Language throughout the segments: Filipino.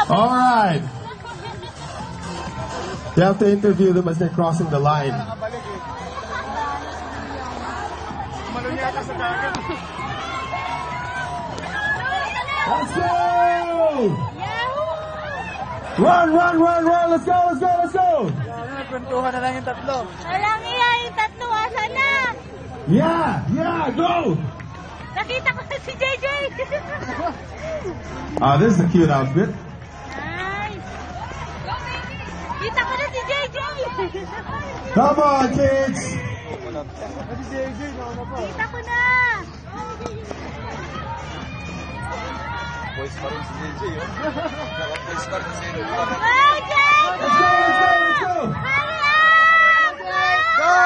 All right. You have to interview them as they're crossing the line. Let's go! Run, run, run, run! Let's go, let's go, let's go! Nagkwentuhan na lang yung tatlo. Walang iya yung tatlo. Asan na? Yeah, yeah, go! Nakita ko na si JJ. This is a cute outfit. Nice. Kita ko na si JJ. Come on, kids! Kita ko na. Boys pa rin si JJ, oh. Boys pa rin si JJ. Hey, JJ! Let's go, let's go, let's go! Hurry up! Go!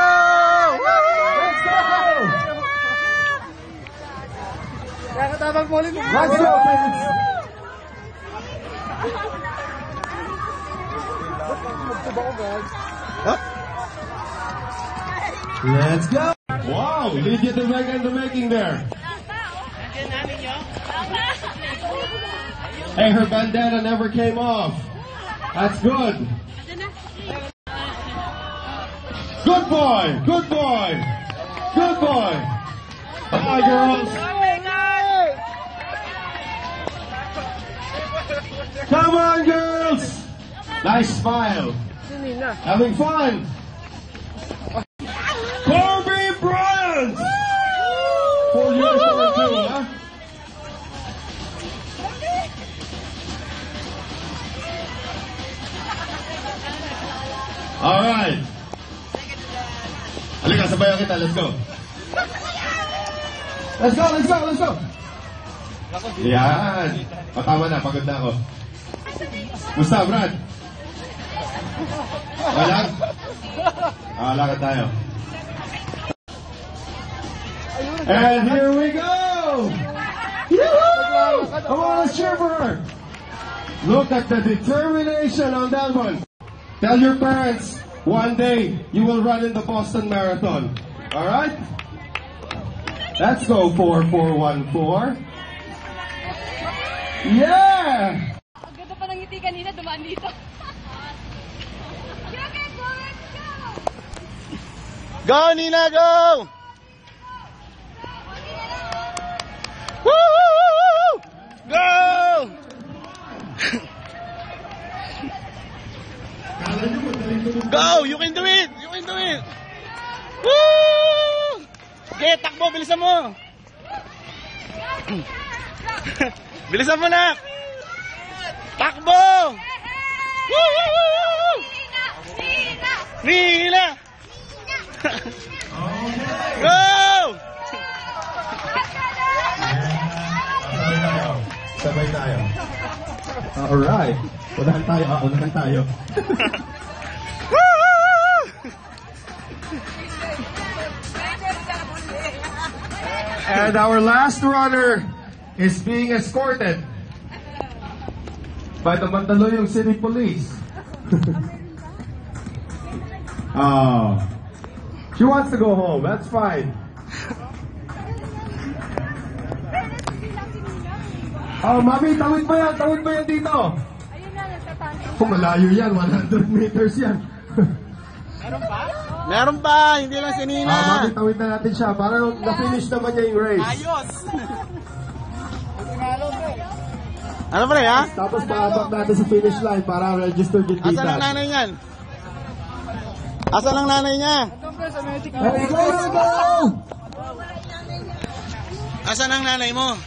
Let's go! Kaya katabang mo ulit. Let's go, kids! Let's go! Wow, Lydia the Vega in the making there. Hey, her bandana never came off. That's good. Good boy, good boy, good boy. Hi, girls. Come on, girls. Nice smile. Having fun. Kobe Bryant. 4 years old too, huh? All right. Halika, sabayan kita. Let's go. Let's go, let's go, let's go. Yan. Patama na, pagod na ako. Musta, Brad? Wala? Lakad tayo. And here we go! Yoo-hoo! I want to cheer for her. Look at the determination on that one. Tell your parents, one day you will run in the Boston Marathon. All right? Let's go 4414. Yeah! Ang ganda pa ng ngiti kanina, dumaan dito. Go, Nina, go! Woo! Go! Go! You can do it! You can do it! Woo! Okay, takbo, bilisan mo! Bilisan mo na! Takbo! Woo! Nina! Go! Sabay tayo. Alright. Unahan tayo. Unahan tayo. And our last runner is being escorted by the Mandaluyong City Police. She wants to go home. That's fine. Mami, tawid mo yan. Tawid mo yan dito. Ayun na, nagtatanong. Kung malayo yan, 100 meters yan. Meron pa? Meron pa, hindi lang si Nina. Mami, tawid na natin siya para na-finish naman niya yung race. Ayos! Ano pa rin, ha? Tapos paabak natin sa finish line para register din dito. Asan ang nanay niyan? Asan ang nanay niya? Hey, go, go! Asan ang nanay mo?